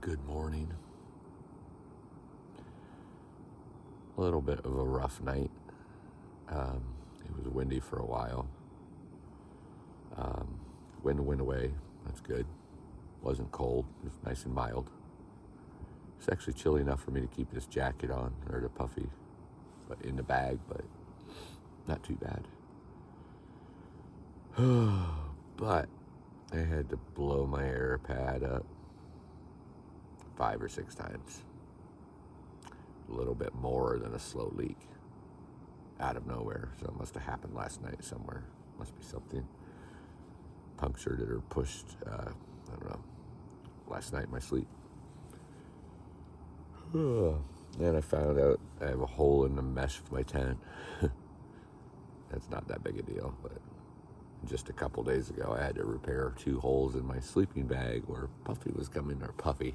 Good morning. A little bit of a rough night. It was windy for a while. Wind went away. That's good. Wasn't cold. It was nice and mild. It's actually chilly enough for me to keep this jacket on, or the puffy, but in the bag, but not too bad. But I had to blow my air pad up 5 or 6 times. A little bit more than a slow leak out of nowhere. So it must have happened last night somewhere. Must be something punctured it or pushed, I don't know, last night in my sleep. And I found out I have a hole in the mesh of my tent. That's not that big a deal, but just a couple days ago I had to repair 2 holes in my sleeping bag where Puffy was coming, or Puffy,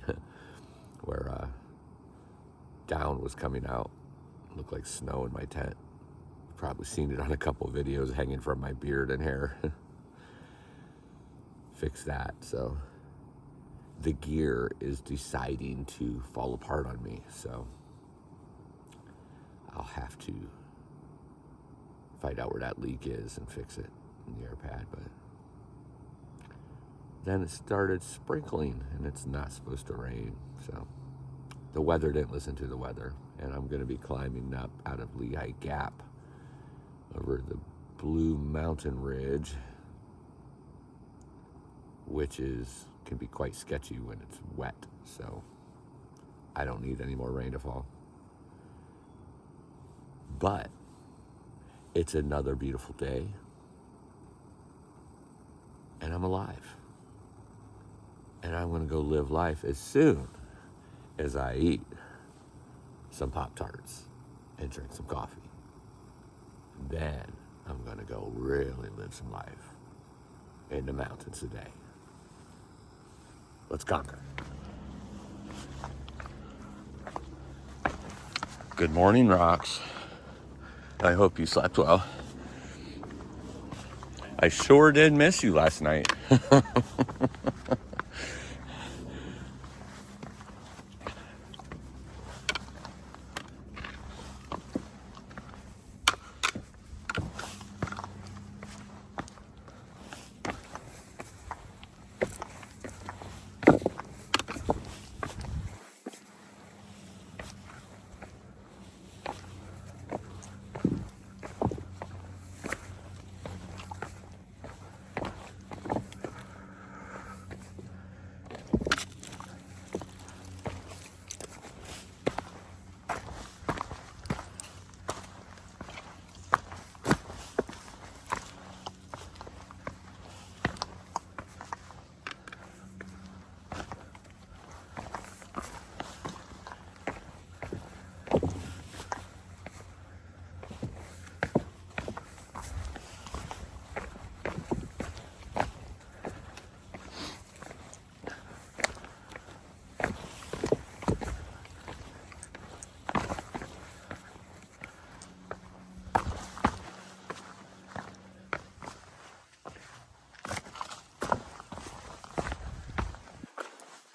where down was coming out. It looked like snow in my tent. You've probably seen it on a couple of videos hanging from my beard and hair. Fix that. So the gear is deciding to fall apart on me, so I'll have to find out where that leak is and fix it in the air pad. But then it started sprinkling, and it's not supposed to rain, so the weather didn't listen to the weather, and I'm going to be climbing up out of Lehigh Gap over the Blue Mountain Ridge, which can be quite sketchy when it's wet, so I don't need any more rain to fall. But it's another beautiful day, and I'm alive, and I'm going to go live life as soon as I eat some Pop-Tarts and drink some coffee. Then I'm going to go really live some life in the mountains today. Let's conquer. Good morning, rocks. I hope you slept well. I sure did miss you last night.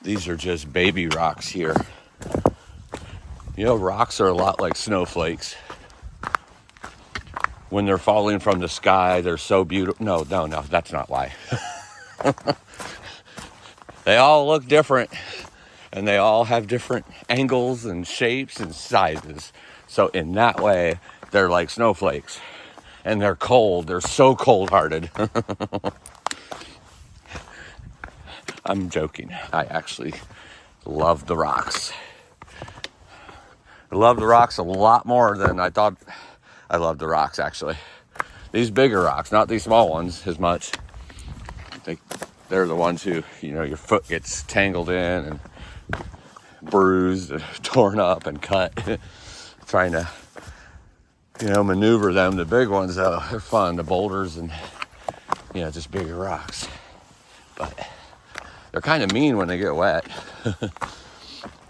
These are just baby rocks here. You know, rocks are a lot like snowflakes. When they're falling from the sky, they're so beautiful. No, that's not why. They all look different, and they all have different angles and shapes and sizes. So in that way, they're like snowflakes. And they're cold. They're so cold-hearted. I'm joking. I actually love the rocks. I love the rocks a lot more than I thought I loved the rocks, actually. These bigger rocks, not these small ones as much. They're the ones who, your foot gets tangled in and bruised, and torn up and cut. Trying to, maneuver them. The big ones, though, they're fun. The boulders and, just bigger rocks. But they're kind of mean when they get wet.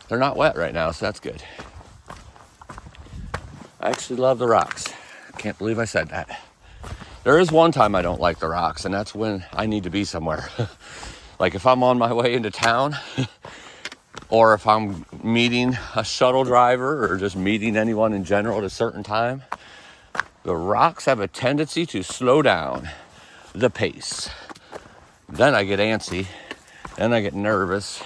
They're not wet right now, so that's good. I actually love the rocks. Can't believe I said that. There is one time I don't like the rocks, and that's when I need to be somewhere. Like if I'm on my way into town or if I'm meeting a shuttle driver or just meeting anyone in general at a certain time, the rocks have a tendency to slow down the pace. Then I get antsy, then I get nervous.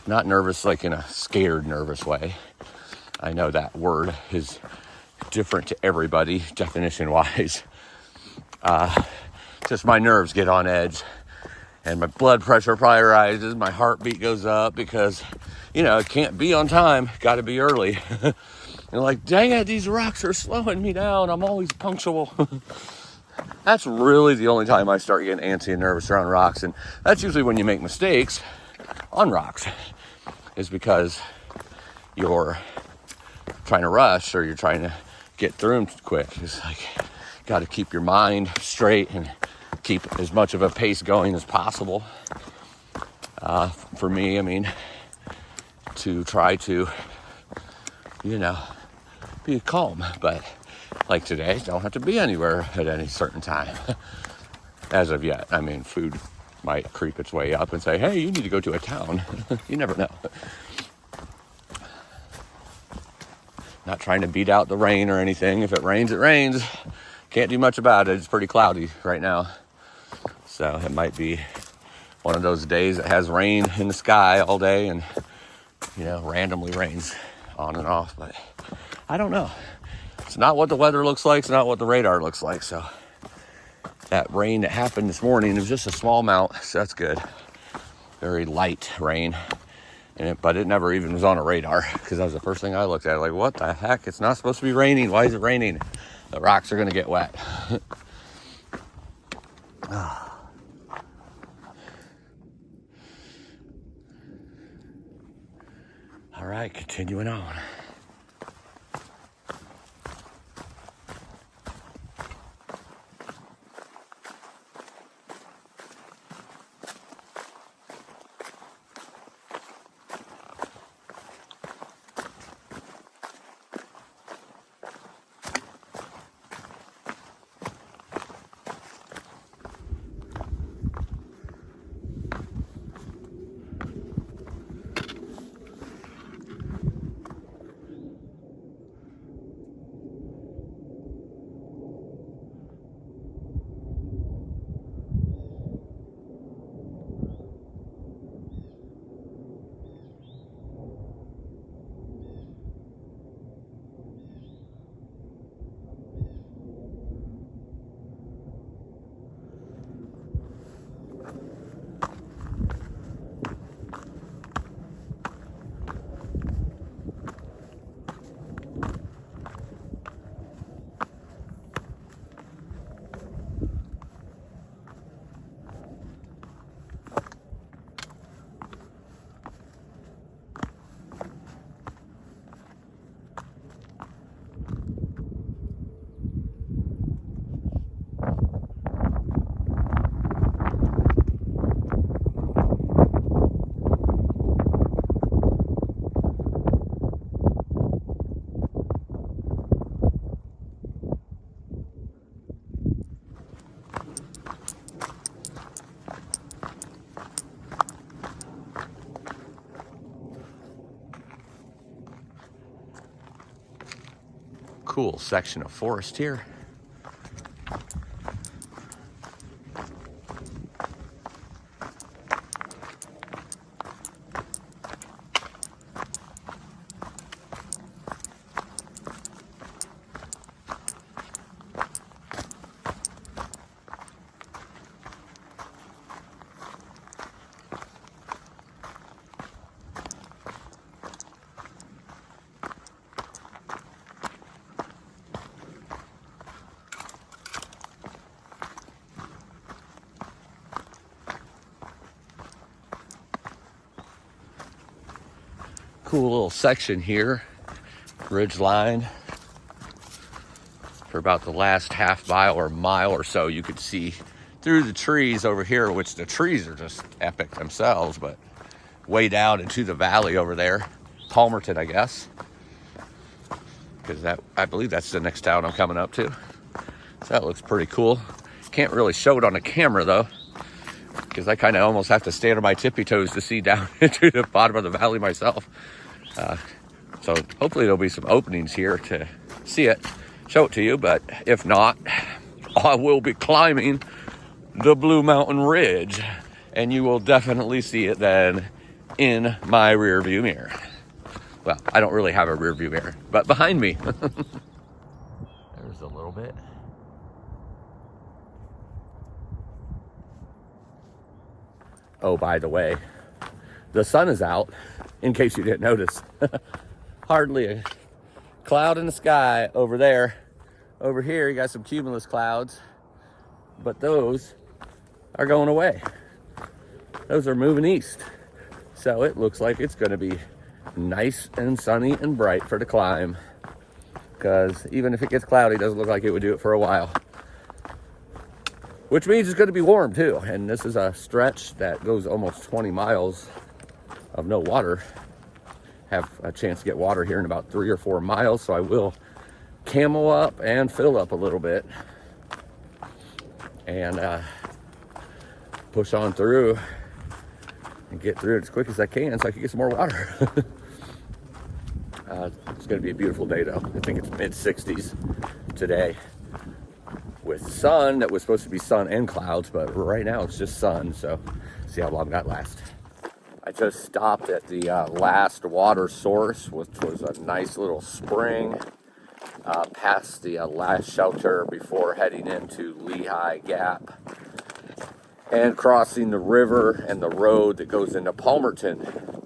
Not nervous like in a scared, nervous way. I know that word is different to everybody, definition-wise. Just my nerves get on edge, and my blood pressure probably rises, my heartbeat goes up because, it can't be on time, got to be early. And like, dang it, these rocks are slowing me down. I'm always punctual. That's really the only time I start getting antsy and nervous around rocks, and that's usually when you make mistakes on rocks, is because you're trying to rush or you're trying to get through them quick. It's like, got to keep your mind straight and keep as much of a pace going as possible. For me, to try to, be calm. But like today, don't have to be anywhere at any certain time. As of yet. Food might creep its way up and say, hey, you need to go to a town. You never know. Not trying to beat out the rain or anything. If it rains, it rains. Can't do much about it. It's pretty cloudy right now. So it might be one of those days that has rain in the sky all day and, randomly rains on and off. But I don't know. It's not what the weather looks like. It's not what the radar looks like. So that rain that happened this morning, it was just a small amount. So that's good. Very light rain. But it never even was on a radar because that was the first thing I looked at. Like, what the heck? It's not supposed to be raining. Why is it raining? The rocks are going to get wet. All right, continuing on. Cool section of forest here. Cool little section here, Ridgeline. For about the last half mile or mile or so, you could see through the trees over here, which the trees are just epic themselves, but way down into the valley over there, Palmerton, I guess, because I believe that's the next town I'm coming up to. So that looks pretty cool. Can't really show it on the camera though, because I kind of almost have to stand on my tippy toes to see down into the bottom of the valley myself. So hopefully there'll be some openings here to see it, show it to you. But if not, I will be climbing the Blue Mountain Ridge, and you will definitely see it then in my rear view mirror. Well, I don't really have a rear view mirror, but behind me. There's a little bit. Oh, by the way, the sun is out, in case you didn't notice. Hardly a cloud in the sky over there. Over here, you got some cumulus clouds, but those are going away. Those are moving east. So it looks like it's going to be nice and sunny and bright for the climb, because even if it gets cloudy, it doesn't look like it would do it for a while. Which means it's going to be warm too. And this is a stretch that goes almost 20 miles of no water. Have a chance to get water here in about 3 or 4 miles, so I will camel up and fill up a little bit and push on through and get through it as quick as I can so I can get some more water. It's going to be a beautiful day though. I think it's mid-60s today with sun. That was supposed to be sun and clouds, but right now it's just sun, so see how long that lasts. I just stopped at the last water source, which was a nice little spring, past the last shelter before heading into Lehigh Gap and crossing the river and the road that goes into Palmerton.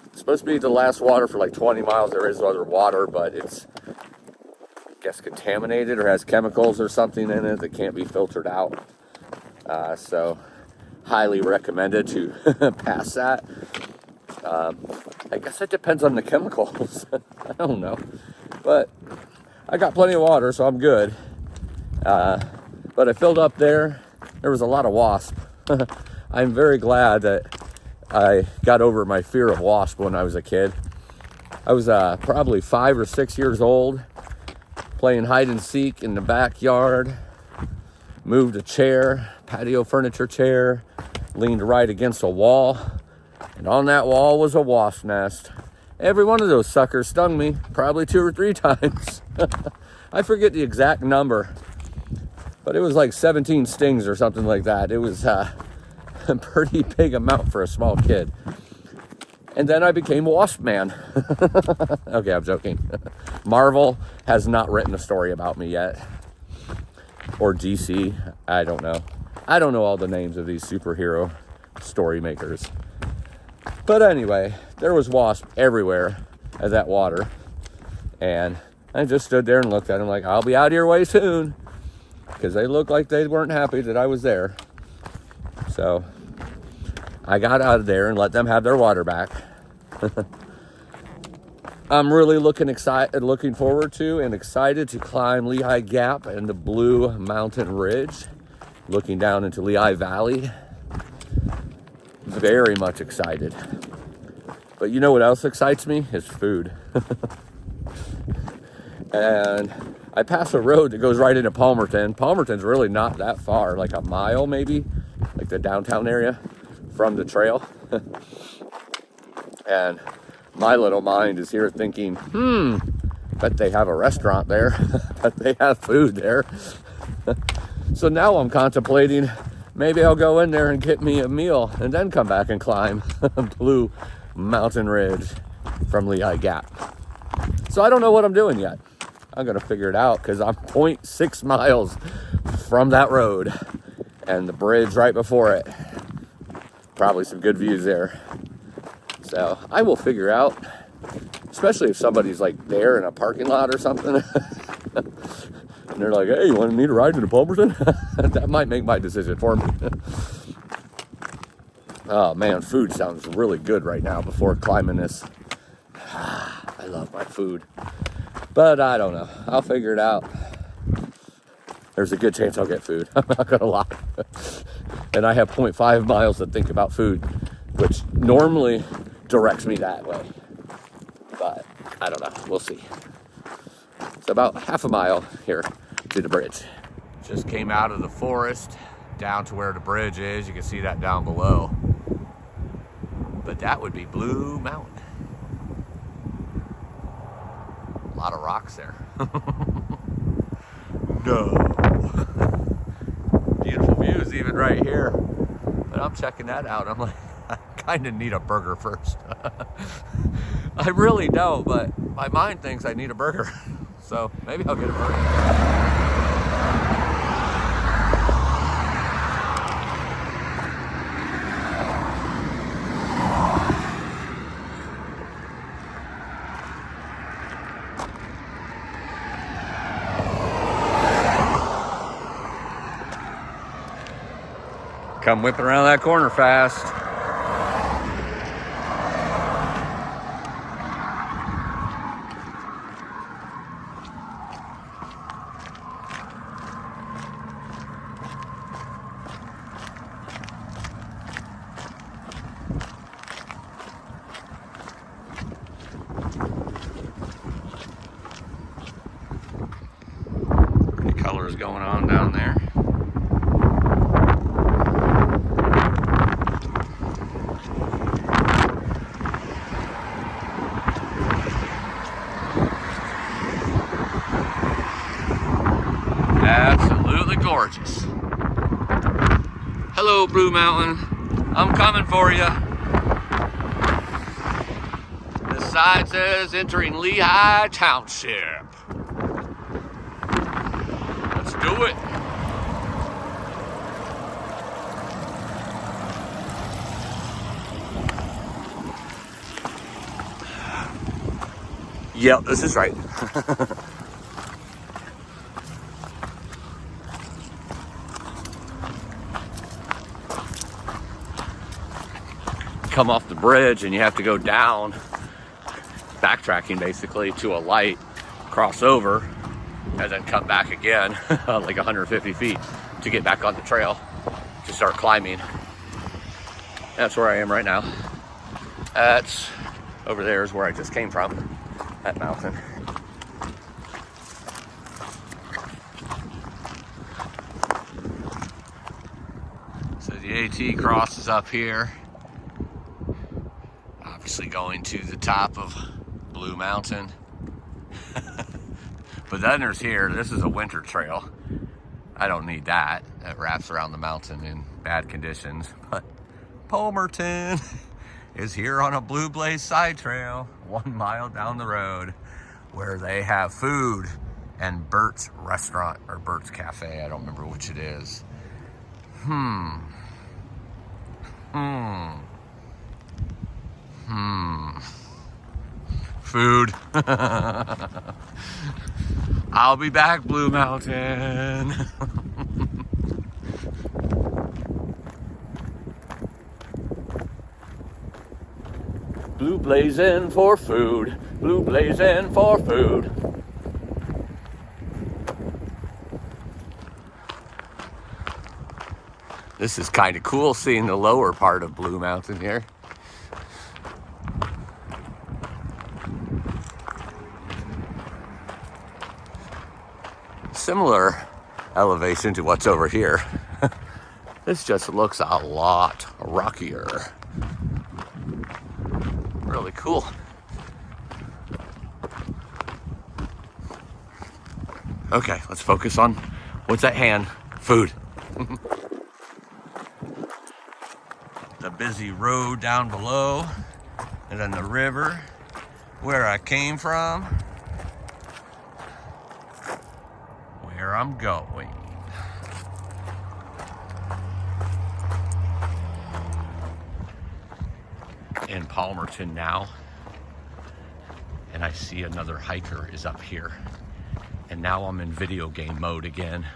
It's supposed to be the last water for like 20 miles. There is other water, but it's, I guess, contaminated or has chemicals or something in it that can't be filtered out. So highly recommended to pass that. I guess it depends on the chemicals. I don't know, but I got plenty of water, so I'm good. But I filled up there. There was a lot of wasp. I'm very glad that I got over my fear of wasp when I was a kid. I was probably 5 or 6 years old, playing hide and seek in the backyard. Moved a chair, patio furniture chair, leaned right against a wall, and on that wall was a wasp nest. Every one of those suckers stung me, probably 2 or 3 times. I forget the exact number, but it was like 17 stings or something like that. It was a pretty big amount for a small kid. And then I became Wasp Man. Okay, I'm joking. Marvel has not written a story about me yet. Or DC, I don't know. I don't know all the names of these superhero story makers. But anyway, there was wasp everywhere at that water. And I just stood there and looked at them like, I'll be out here way soon. Because they looked like they weren't happy that I was there. So I got out of there and let them have their water back. I'm really looking forward to and excited to climb Lehigh Gap and the Blue Mountain Ridge, looking down into Lehigh Valley. Very much excited. But you know what else excites me? Is food. And I pass a road that goes right into Palmerton. Palmerton's really not that far, like a mile maybe, like the downtown area from the trail. And my little mind is here thinking, bet they have a restaurant there. Bet they have food there. So now I'm contemplating, maybe I'll go in there and get me a meal and then come back and climb Blue Mountain Ridge from Lehigh Gap. So I don't know what I'm doing yet. I'm going to figure it out because I'm 0.6 miles from that road and the bridge right before it. Probably some good views there. So I will figure out, especially if somebody's like there in a parking lot or something. And they're like, hey, you want me to ride into Palmerton? That might make my decision for me. Oh man, food sounds really good right now before climbing this. I love my food. But I don't know. I'll figure it out. There's a good chance I'll get food. I'm not going to lie. And I have 0.5 miles to think about food, which normally directs me that way. But I don't know. We'll see. It's about half a mile here to the bridge. Just came out of the forest down to where the bridge is. You can see that down below. But that would be Blue Mountain. A lot of rocks there. No. Beautiful views even right here. But I'm checking that out. I'm like, I kind of need a burger first. I really don't, but my mind thinks I need a burger. So maybe I'll get a burger. Come whipping around that corner fast. Pretty colors going on down there. Absolutely gorgeous. Hello, Blue Mountain. I'm coming for you. The sign says entering Lehigh Township. Let's do it. Yep, this is right. Come off the bridge and you have to go down, backtracking basically to a light, cross over, and then come back again like 150 feet to get back on the trail to start climbing. That's where I am right now. That's over there is where I just came from, that mountain. So the AT crosses up here. Obviously going to the top of Blue Mountain. But then there's here, this is a winter trail. I don't need that. That wraps around the mountain in bad conditions. But Palmerton is here on a Blue Blaze side trail, 1 mile down the road, where they have food and Bert's restaurant or Bert's Cafe. I don't remember which it is. Food. I'll be back, Blue Mountain. Blue blazing for food. Blue blazing for food. This is kind of cool seeing the lower part of Blue Mountain here. Similar elevation to what's over here. This just looks a lot rockier. Really cool. Okay, let's focus on what's at hand. Food. The busy road down below, and then the river where I came from, where I'm going. In Palmerton now, and I see another hiker is up here, and now I'm in video game mode again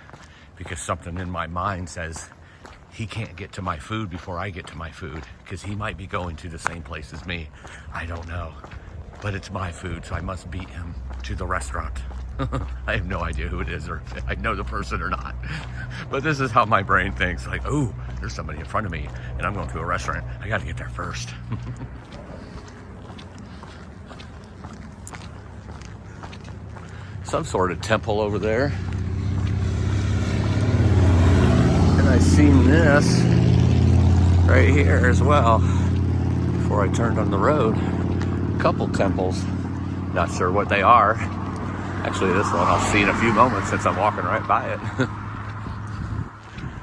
because something in my mind says he can't get to my food before I get to my food because he might be going to the same place as me. I don't know, but it's my food, so I must beat him to the restaurant. I have no idea who it is or if I know the person or not, but this is how my brain thinks, like, oh, there's somebody in front of me and I'm going to a restaurant. I got to get there first. Some sort of temple over there. And I seen this right here as well before I turned on the road. A couple temples. Not sure what they are. Actually, this one I'll see in a few moments since I'm walking right by it.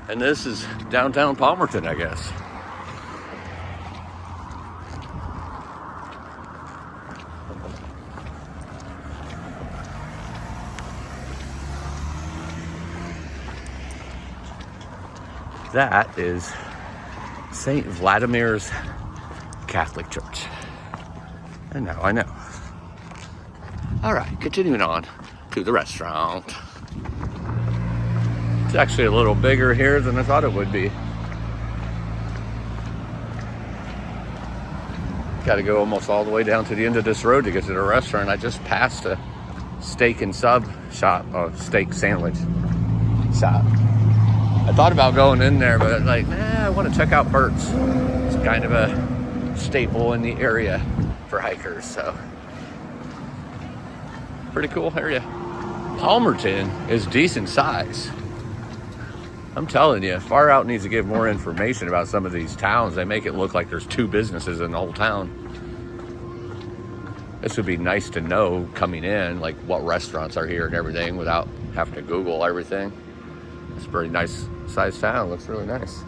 And this is downtown Palmerton, I guess. That is St. Vladimir's Catholic Church. And now I know. All right, continuing on to the restaurant. It's actually a little bigger here than I thought it would be. Got to go almost all the way down to the end of this road to get to the restaurant. I just passed a steak and sub shop, a steak sandwich shop. I thought about going in there, but like, I want to check out Bert's. It's kind of a staple in the area for hikers, so pretty cool area. Palmerton is decent size. I'm telling you, Far Out needs to give more information about some of these towns. They make it look like there's 2 businesses in the whole town. This would be nice to know coming in, like what restaurants are here and everything without having to Google everything. It's a pretty nice sized town. Looks really nice.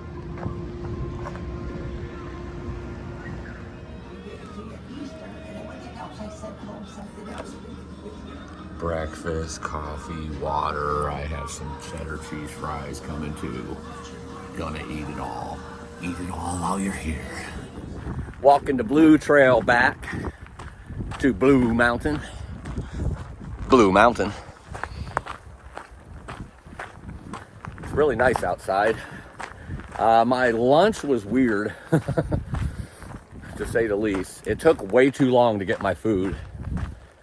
Breakfast, coffee, water. I have some cheddar cheese fries coming too. Gonna eat it all. Eat it all while you're here. Walking the Blue Trail back to Blue Mountain. Blue Mountain. It's really nice outside. My lunch was weird, to say the least. It took way too long to get my food.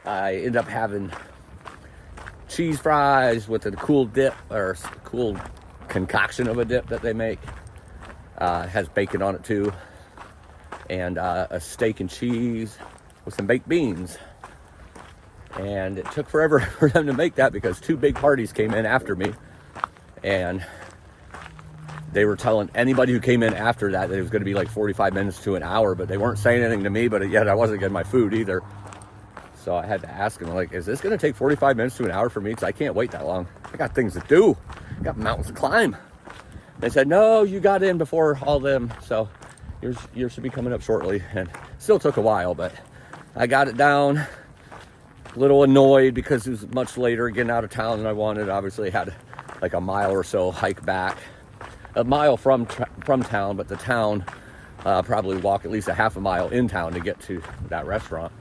I ended up having cheese fries with a cool dip, or cool concoction of a dip that they make. It has bacon on it too. And a steak and cheese with some baked beans. And it took forever for them to make that because 2 big parties came in after me. And they were telling anybody who came in after that it was going to be like 45 minutes to an hour, but they weren't saying anything to me, but yet I wasn't getting my food either. So I had to ask them, like, is this going to take 45 minutes to an hour for me? Because I can't wait that long. I got things to do. I got mountains to climb. They said, no, you got in before all them. So yours should be coming up shortly. And still took a while, but I got it down. A little annoyed because it was much later getting out of town than I wanted. Obviously had like a mile or so hike back. A mile from town, but the town probably walk at least a half a mile in town to get to that restaurant.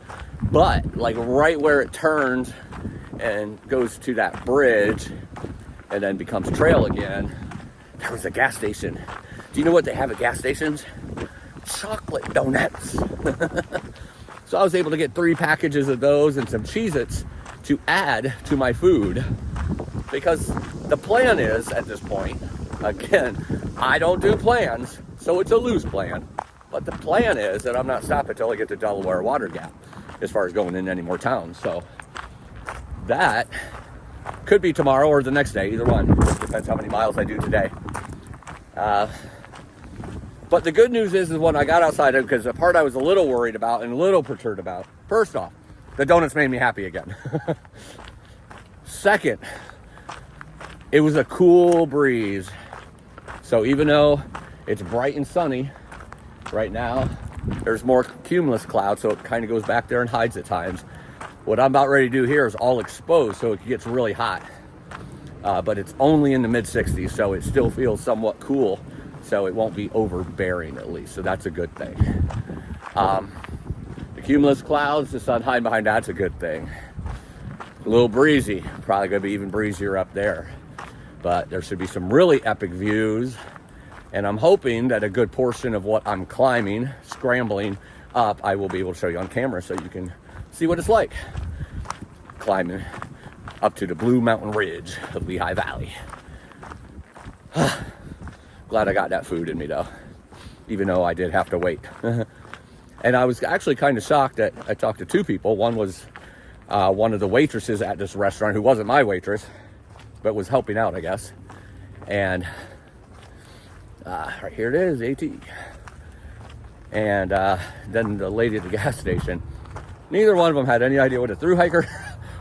But like right where it turns and goes to that bridge and then becomes trail again, there was a gas station. Do you know what they have at gas stations? Chocolate donuts. So I was able to get 3 packages of those and some Cheez-Its to add to my food, because the plan is at this point, again, I don't do plans, so it's a loose plan. But the plan is that I'm not stopping until I get to Delaware Water Gap as far as going in any more towns. So that could be tomorrow or the next day, either one. It depends how many miles I do today. But the good news is when I got outside, because the part I was a little worried about and a little perturbed about, first off, the donuts made me happy again. Second, it was a cool breeze. So even though it's bright and sunny right now, there's more cumulus cloud, so it kind of goes back there and hides at times. What I'm about ready to do here is all exposed, so it gets really hot. But it's only in the mid-60s, so it still feels somewhat cool, so it won't be overbearing at least, so that's a good thing. The cumulus clouds, the sun hiding behind that's a good thing. A little breezy, probably gonna be even breezier up there. But there should be some really epic views. And I'm hoping that a good portion of what I'm climbing, scrambling up, I will be able to show you on camera so you can see what it's like climbing up to the Blue Mountain Ridge of Lehigh Valley. Glad I got that food in me though, even though I did have to wait. And I was actually kind of shocked that I talked to 2 people. One was one of the waitresses at this restaurant who wasn't my waitress, but was helping out, I guess. And Right here it is, AT. And then the lady at the gas station, neither one of them had any idea what a thru-hiker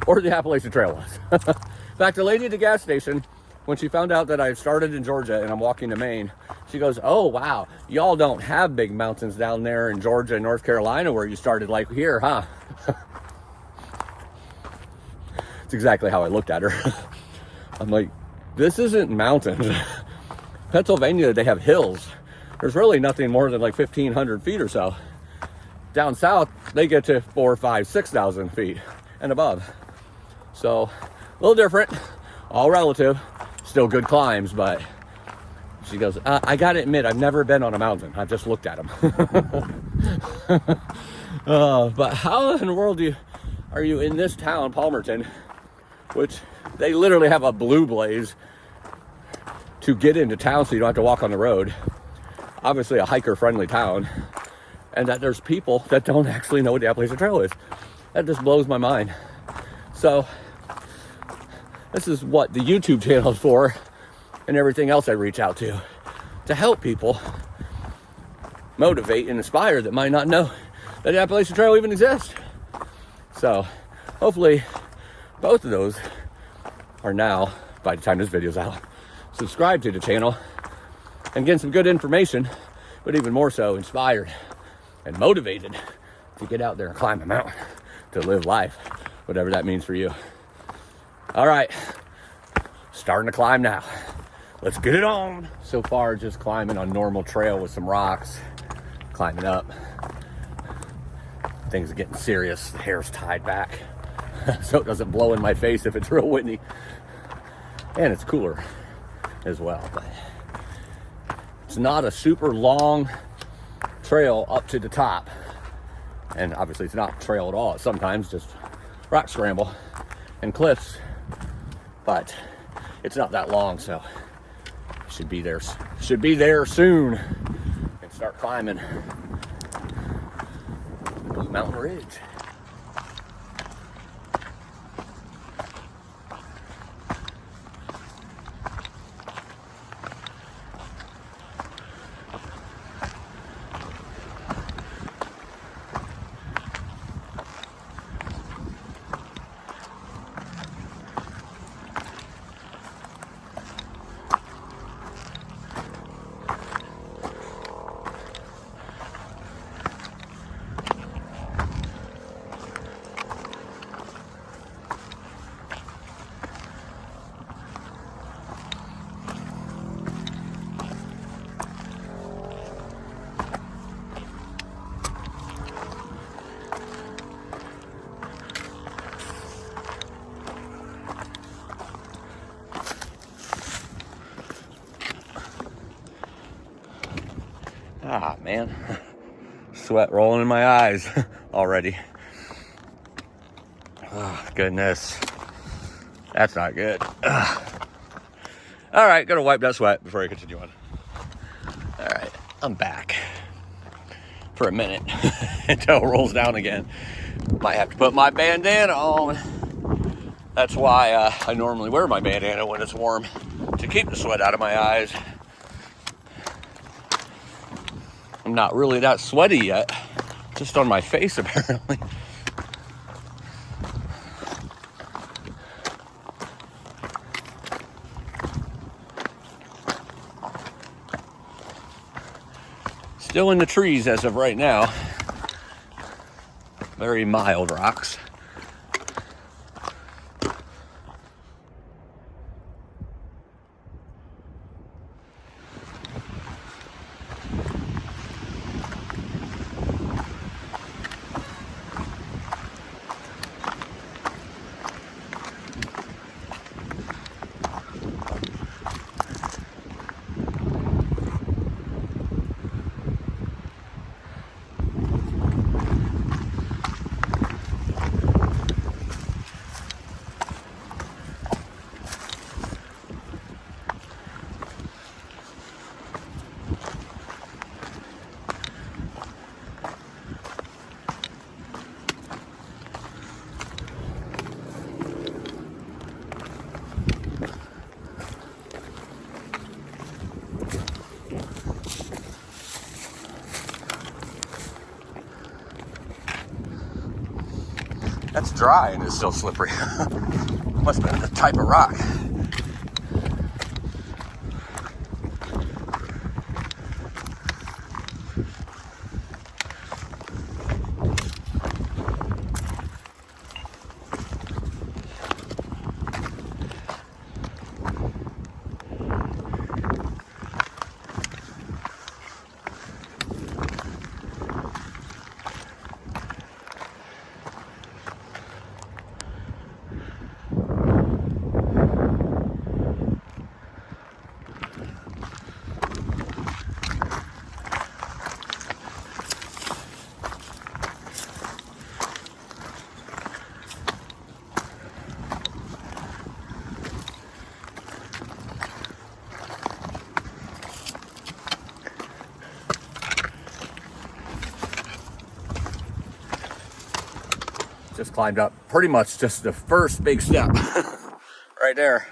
or the Appalachian Trail was. In fact, the lady at the gas station, when she found out that I started in Georgia and I'm walking to Maine, she goes, oh, wow, y'all don't have big mountains down there in Georgia and North Carolina where you started like here, huh? It's exactly how I looked at her. I'm like, this isn't mountains. Pennsylvania, they have hills. There's really nothing more than like 1,500 feet or so. Down south, they get to 4,000, 5,000, 6,000 feet and above. So a little different, all relative, still good climbs, but she goes, I gotta admit, I've never been on a mountain. I've just looked at them. But how in the world are you in this town, Palmerton, which they literally have a blue blaze to get into town so you don't have to walk on the road. Obviously a hiker-friendly town. And that there's people that don't actually know what the Appalachian Trail is. That just blows my mind. So this is what the YouTube channel is for, and everything else I reach out to help people motivate and inspire that might not know that the Appalachian Trail even exists. So hopefully both of those are now, by the time this video's out, subscribed to the channel and getting some good information, but even more so inspired and motivated to get out there and climb a mountain, to live life, whatever that means for you. All right, starting to climb now. Let's get it on. So far, just climbing on normal trail with some rocks, climbing up. Things are getting serious. The hair's tied back so it doesn't blow in my face if it's real windy. And it's cooler as well. But it's not a super long trail up to the top. And obviously it's not trail at all. It's sometimes just rock scramble and cliffs. But it's not that long, so should be there soon and start climbing Blue Mountain Ridge. Ah, man, sweat rolling in my eyes already. Oh, goodness. That's not good. All right, gotta wipe that sweat before I continue on. All right, I'm back for a minute until it rolls down again. Might have to put my bandana on. That's why I normally wear my bandana when it's warm, to keep the sweat out of my eyes. I'm not really that sweaty yet, just on my face apparently. Still in the trees as of right now. Very mild rocks. That's dry and it's still slippery. Must have been the type of rock. Just climbed up pretty much just the first big step right there.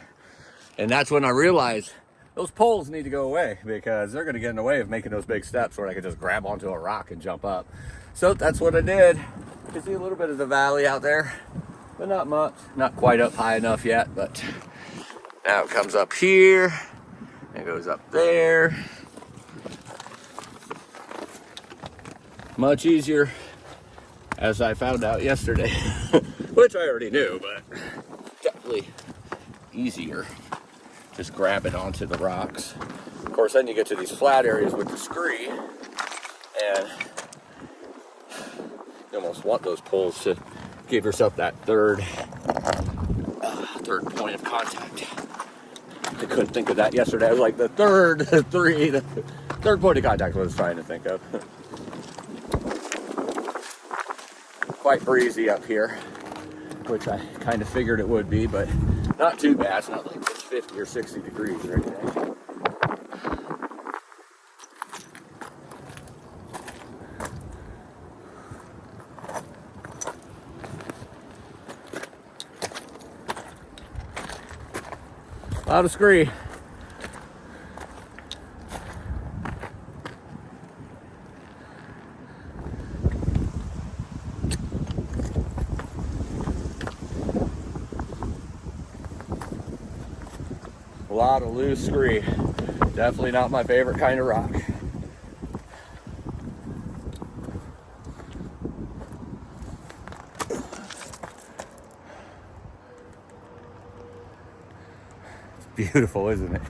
And that's when I realized those poles need to go away because they're going to get in the way of making those big steps where I could just grab onto a rock and jump up. So that's what I did. You can see a little bit of the valley out there, but not much. Not quite up high enough yet, but now it comes up here and goes up there. Much easier, as I found out yesterday, which I already knew, but definitely easier just grabbing onto the rocks. Of course, then you get to these flat areas with the scree, and you almost want those poles to give yourself that third point of contact. I couldn't think of that yesterday. I was like, the third point of contact was I was trying to think of. Quite breezy up here, which I kind of figured it would be, but not too bad. It's not like it's 50 or 60 degrees or anything. A lot of scree. A lot of loose scree. Definitely not my favorite kind of rock. It's beautiful, isn't it?